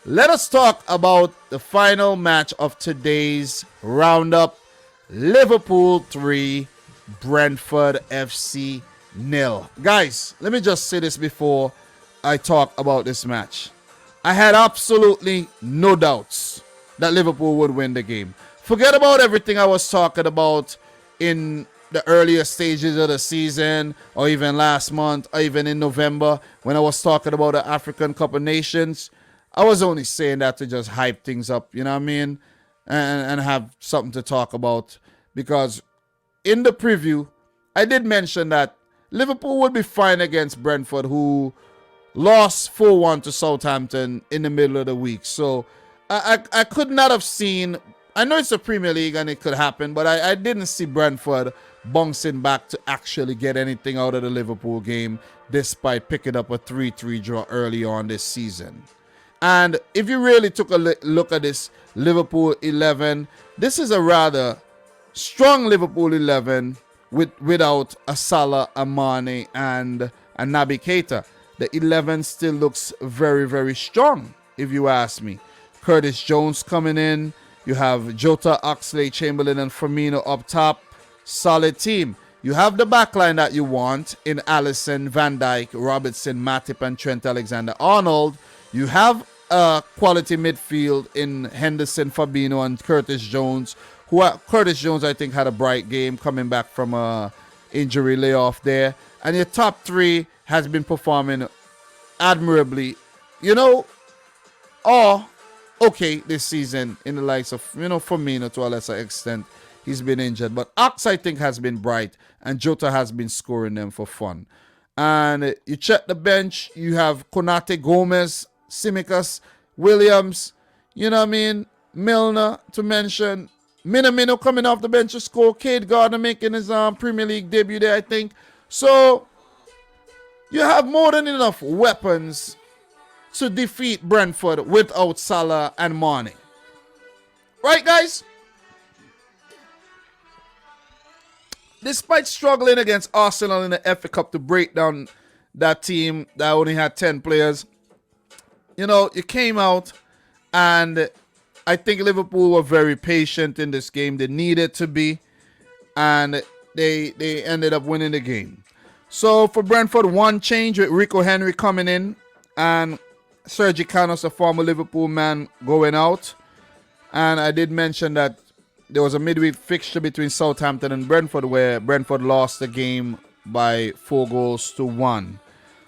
Let us talk about the final match of today's roundup. Liverpool 3, Brentford FC nil. Guys, let me just say this before I talk about this match. I had absolutely no doubts that Liverpool would win the game. Forget about everything I was talking about in the earlier stages of the season, or even last month, or even in November when I was talking about the African Cup of Nations. I was only saying that to just hype things up, you know what I mean? And have something to talk about. Because in the preview, I did mention that Liverpool would be fine against Brentford, who lost 4-1 to Southampton in the middle of the week. So I could not have seen, I know it's the Premier League and it could happen, but I didn't see Brentford bouncing back to actually get anything out of the Liverpool game, despite picking up a 3-3 draw early on this season. And if you really took a look at this Liverpool 11, this is a rather strong Liverpool 11 without a Salah, a Mane, and a Naby Keita. The 11 still looks very, very strong, if you ask me. Curtis Jones coming in. You have Jota, Oxlade, Chamberlain, and Firmino up top. Solid team. You have the backline that you want in Alisson, Van Dijk, Robertson, Matip, and Trent Alexander-Arnold. You have a quality midfield in Henderson, Fabinho, and Curtis Jones. Curtis Jones, I think, had a bright game coming back from a injury layoff there. And your top three has been performing admirably, or okay this season in the likes of, Firmino to a lesser extent. He's been injured. But Ox, I think, has been bright. And Jota has been scoring them for fun. And you check the bench. You have Konate, Gomez, Tsimikas, Williams, Milner to mention. Minamino coming off the bench to score. Cade Gardner making his Premier League debut there, I think. So you have more than enough weapons to defeat Brentford without Salah and Mane. Right, guys? Despite struggling against Arsenal in the FA Cup to break down that team that only had 10 players, you came out, and I think Liverpool were very patient in this game. They needed to be, and they ended up winning the game. So for Brentford, one change with Rico Henry coming in and Sergi Canos, a former Liverpool man, going out. And I did mention that there was a midweek fixture between Southampton and Brentford where Brentford lost the game by 4-1.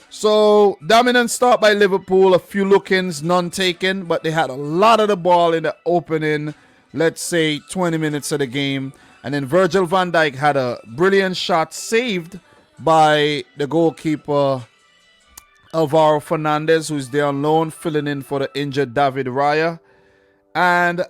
So, dominant start by Liverpool. A few look-ins, none taken, but they had a lot of the ball in the opening, let's say, 20 minutes of the game. And then Virgil van Dijk had a brilliant shot saved by the goalkeeper, Alvaro Fernandez, who's there on loan, filling in for the injured David Raya. And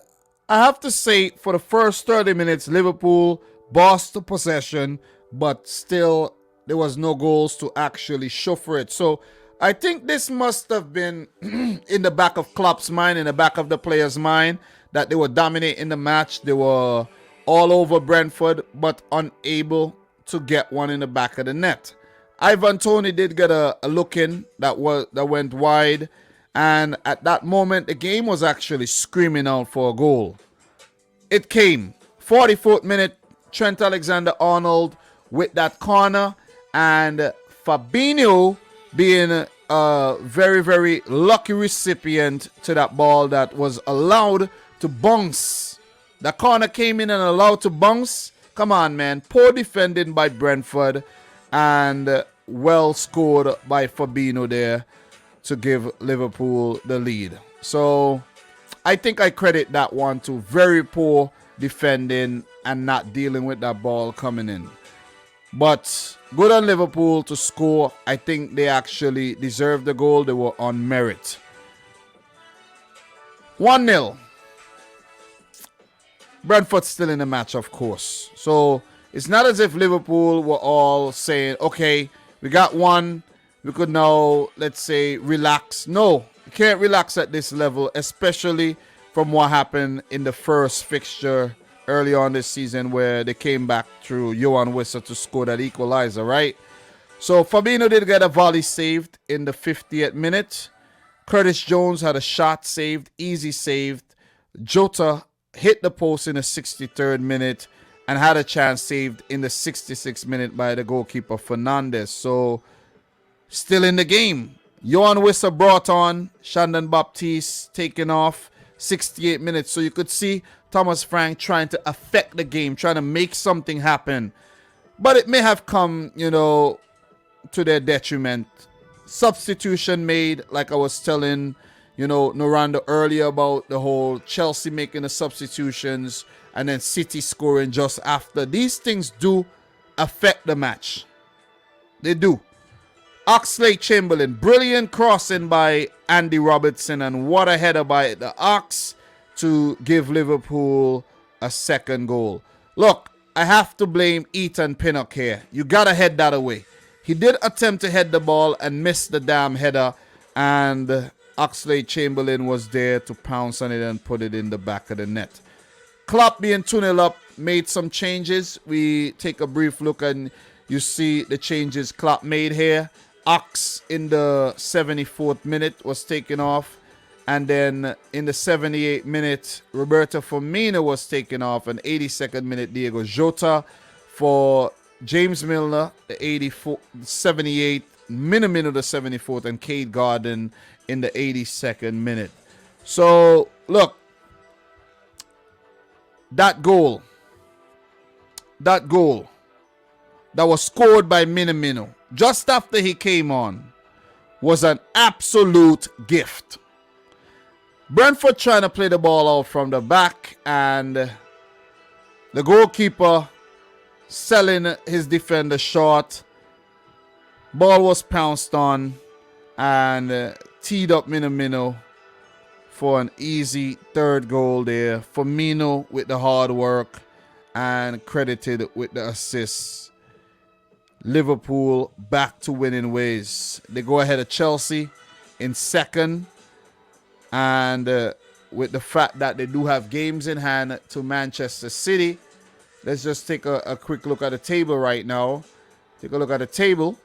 I have to say, for the first 30 minutes, Liverpool bossed the possession, but still there was no goals to actually show for it. So I think this must have been in the back of Klopp's mind, in the back of the players' mind, that they were dominating the match. They were all over Brentford, but unable to get one in the back of the net. Ivan Toney did get a look in that went wide. And at that moment, the game was actually screaming out for a goal. It came. 44th minute, Trent Alexander-Arnold with that corner. And Fabinho being a very, very lucky recipient to that ball that was allowed to bounce. The corner came in and allowed to bounce. Come on, man. Poor defending by Brentford. And well scored by Fabinho there to give Liverpool the lead. So I think I credit that one to very poor defending and not dealing with that ball coming in. But good on Liverpool to score. I think they actually deserved the goal. They were on merit. 1-0. Brentford still in the match, of course. So it's not as if Liverpool were all saying, okay, we got one, we could now, let's say, relax. No, you can't relax at this level, especially from what happened in the first fixture early on this season where they came back through Johan Wissa to score that equalizer, right? So Fabinho did get a volley saved in the 50th minute. Curtis Jones had a shot saved, easy saved. Jota hit the post in the 63rd minute and had a chance saved in the 66th minute by the goalkeeper Fernandez. So still in the game. Johan Wissa brought on. Shandon Baptiste taken off. 68 minutes. So you could see Thomas Frank trying to affect the game, trying to make something happen. But it may have come, to their detriment. Substitution made, like I was telling, Noranda earlier about the whole Chelsea making the substitutions and then City scoring just after. These things do affect the match. They do. Oxlade-Chamberlain, brilliant crossing by Andy Robertson, and what a header by the Ox to give Liverpool a second goal. Look, I have to blame Ethan Pinnock here. You gotta head that away. He did attempt to head the ball and missed the damn header, and Oxlade-Chamberlain was there to pounce on it and put it in the back of the net. Klopp being 2-0 up made some changes. We take a brief look and you see the changes Klopp made here. Ox in the 74th minute was taken off. And then in the 78th minute, Roberto Firmino was taken off. And 82nd minute, Diego Jota for James Milner, the 78th, Minamino the 74th, and Cade Gordon in the 82nd minute. So, look, that goal that was scored by Minamino just after he came on was an absolute gift. Brentford trying to play the ball out from the back, and the goalkeeper selling his defender short. Ball was pounced on and teed up Minamino for an easy third goal there. Firmino with the hard work and credited with the assists. Liverpool back to winning ways. They go ahead of Chelsea in second, and with the fact that they do have games in hand to Manchester City, let's just take a quick look at the table right now. Take a look at the table.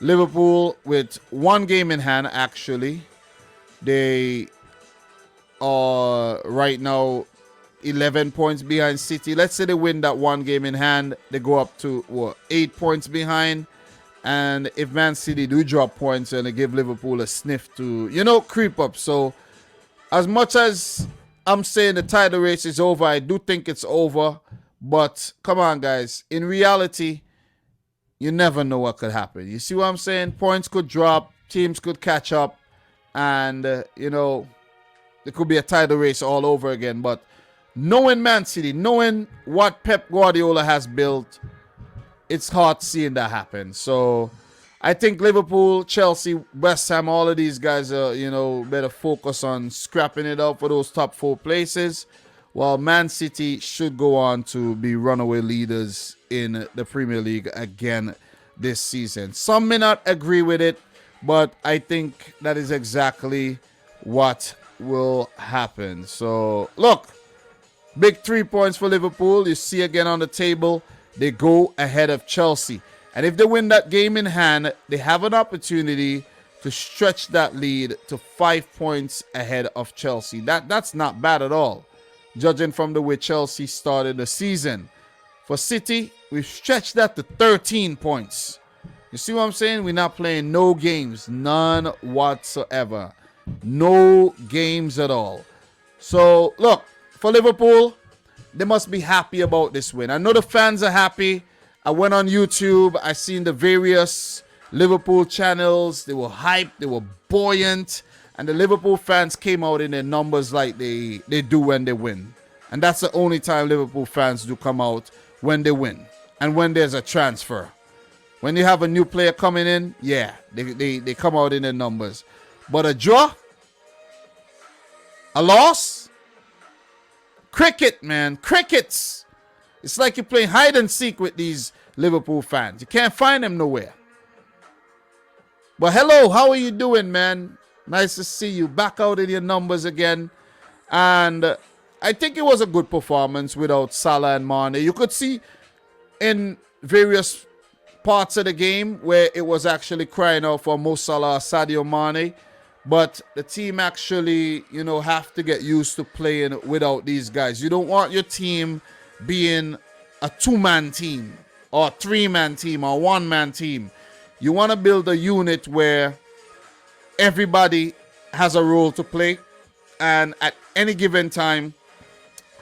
Liverpool with one game in hand, actually. They are right now 11 points behind City. Let's say they win that one game in hand, they go up to 8 points behind. And if Man City do drop points, and they give Liverpool a sniff to, creep up. So as much as I'm saying the title race is over, I do think it's over. But come on, guys. In reality, you never know what could happen. You see what I'm saying? Points could drop, teams could catch up, and, there could be a title race all over again. But knowing Man City, knowing what Pep Guardiola has built, it's hard seeing that happen. So I think Liverpool, Chelsea, West Ham, all of these guys are, better focus on scrapping it up for those top 4 places, while Man City should go on to be runaway leaders in the Premier League again this season. Some may not agree with it, but I think that is exactly what will happen. So, look, big 3 points for Liverpool. You see again on the table, they go ahead of Chelsea. And if they win that game in hand, they have an opportunity to stretch that lead to 5 points ahead of Chelsea. That's not bad at all, judging from the way Chelsea started the season. For City, we've stretched that to 13 points. You see what I'm saying? We're not playing no games, none whatsoever. No games at all. So, look, for Liverpool, they must be happy about this win. I know the fans are happy. I went on YouTube. I seen the various Liverpool channels. They were hyped. They were buoyant. And the Liverpool fans came out in their numbers like they do when they win. And that's the only time Liverpool fans do come out, when they win and when there's a transfer. When you have a new player coming in, yeah, they come out in their numbers. But a draw, a loss, cricket, man, crickets. It's like you're playing hide and seek with these Liverpool fans. You can't find them nowhere. But hello, how are you doing, man? Nice to see you back out in your numbers again. And I think it was a good performance without Salah and Mane. You could see in various parts of the game where it was actually crying out for Mo Salah, Sadio Mane. But the team actually, have to get used to playing without these guys. You don't want your team being a two-man team or a three-man team or one-man team. You want to build a unit where everybody has a role to play, and at any given time,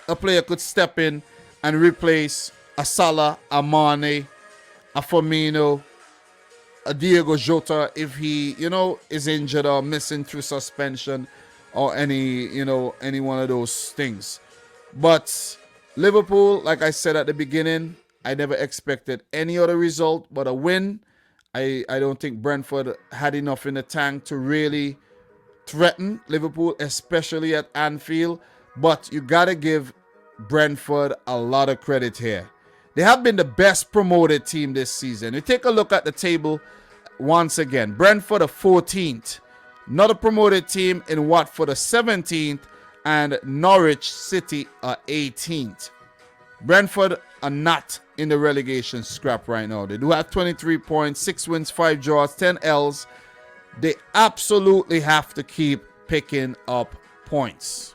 a player could step in and replace a Salah, a Mane, a Firmino, a Diego Jota if he, is injured or missing through suspension or any one of those things. But Liverpool, like I said at the beginning, I never expected any other result but a win. I don't think Brentford had enough in the tank to really threaten Liverpool, especially at Anfield. But you got to give Brentford a lot of credit here. They have been the best promoted team this season. You take a look at the table once again. Brentford are 14th. Not a promoted team in Watford are 17th. And Norwich City are 18th. Brentford are not in the relegation scrap right now. They do have 23 points, 6 wins, 5 draws, 10 L's. They absolutely have to keep picking up points.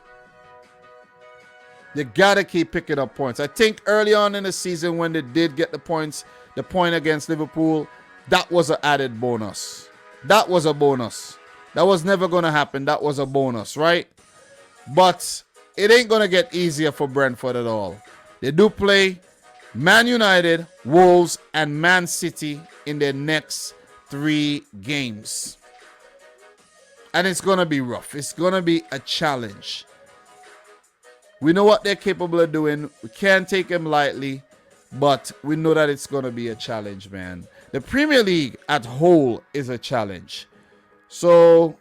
They got to keep picking up points. I think early on in the season when they did get the point against Liverpool, that was an added bonus. That was a bonus. That was never going to happen. That was a bonus, right? But it ain't going to get easier for Brentford at all. They do play Man United, Wolves, and Man City in their next 3 games. And it's going to be rough. It's going to be a challenge. We know what they're capable of doing. We can't take them lightly, but we know that it's going to be a challenge, man. The Premier League at whole is a challenge. So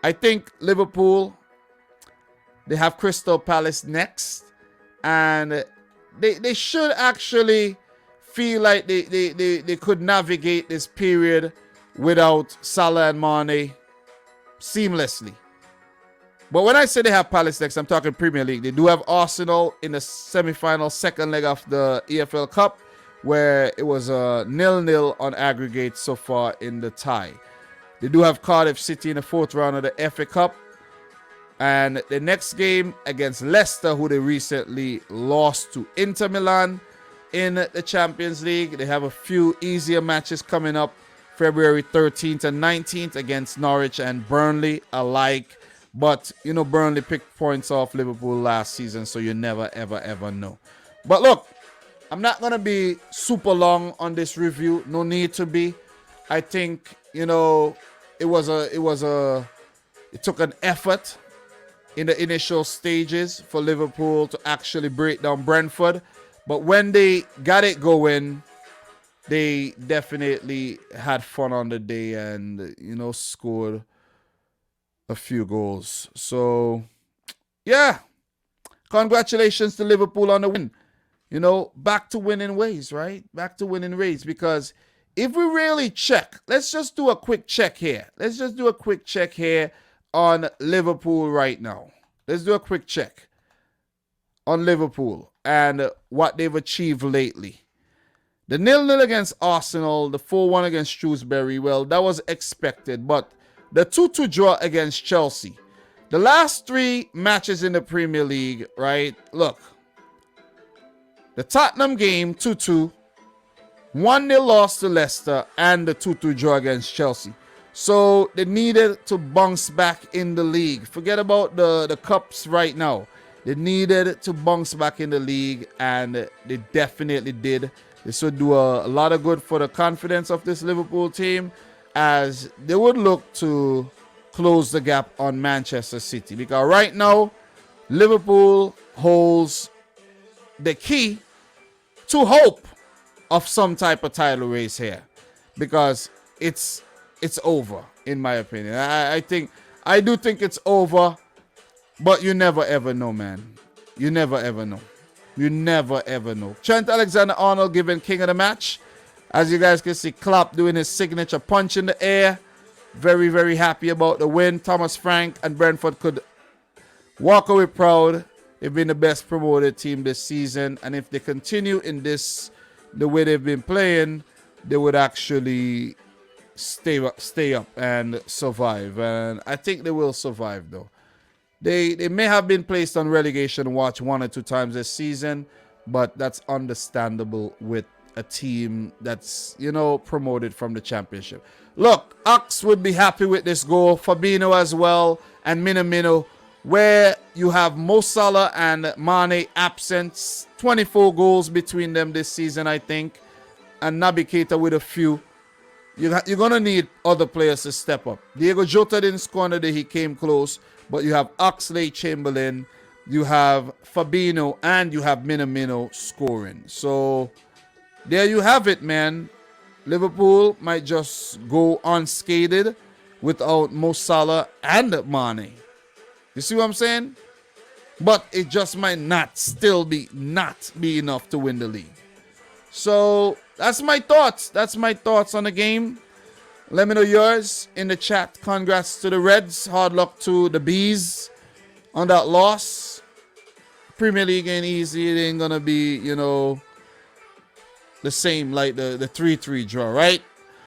I think Liverpool, they have Crystal Palace next, and they should actually feel like they could navigate this period without Salah and Mane seamlessly. But when I say they have Palace next, I'm talking Premier League. They do have Arsenal in the semi-final second leg of the EFL Cup, where it was a 0-0 on aggregate so far in the tie. They do have Cardiff City in the 4th round of the FA Cup. And the next game against Leicester, who they recently lost to Inter Milan in the Champions League. They have a few easier matches coming up February 13th and 19th against Norwich and Burnley alike. But, Burnley picked points off Liverpool last season, so you never, ever, ever know. But look, I'm not going to be super long on this review. No need to be. I think, it took an effort in the initial stages for Liverpool to actually break down Brentford. But when they got it going, they definitely had fun on the day and, scored a few goals. So, yeah. Congratulations to Liverpool on the win. Back to winning ways, right? Back to winning ways. Because if we really check, let's just do a quick check here. Let's just do a quick check here on Liverpool right now. Let's do a quick check on Liverpool and what they've achieved lately. The 0-0 against Arsenal, the 4-1 against Shrewsbury, well, that was expected. But the 2-2 draw against Chelsea. The last 3 matches in the Premier League, right? Look. The Tottenham game, 2-2. 1-0 loss to Leicester and the 2-2 draw against Chelsea. So they needed to bounce back in the league. Forget about the cups right now. They needed to bounce back in the league, and they definitely did. This would do a lot of good for the confidence of this Liverpool team, as they would look to close the gap on Manchester City. Because right now, Liverpool holds the key to hope of some type of title race here. Because it's over, in my opinion. I do think it's over, but you never ever know, man. You never ever know. You never ever know. Trent Alexander-Arnold given king of the match. As you guys can see, Klopp doing his signature punch in the air. Very, very happy about the win. Thomas Frank and Brentford could walk away proud. They've been the best promoted team this season. And if they continue in the way they've been playing, they would actually stay up and survive. And I think they will survive, though. They may have been placed on relegation watch 1 or 2 times this season, but that's understandable with a team that's, promoted from the championship. Look, Ox would be happy with this goal. Fabinho as well, and Minamino, where you have Mo Salah and Mane absent. 24 goals between them this season, I think. And Naby Keita with a few. You're going to need other players to step up. Diego Jota didn't score on the day, he came close. But you have Oxlade-Chamberlain, you have Fabinho, and you have Minamino scoring. So there you have it, man. Liverpool might just go unscathed without Mo Salah and Mane. You see what I'm saying? But it just might not be enough to win the league. So that's my thoughts. That's my thoughts on the game. Let me know yours in the chat. Congrats to the Reds. Hard luck to the Bees on that loss. Premier League ain't easy. It ain't going to be, the same like the 3-3 draw, right?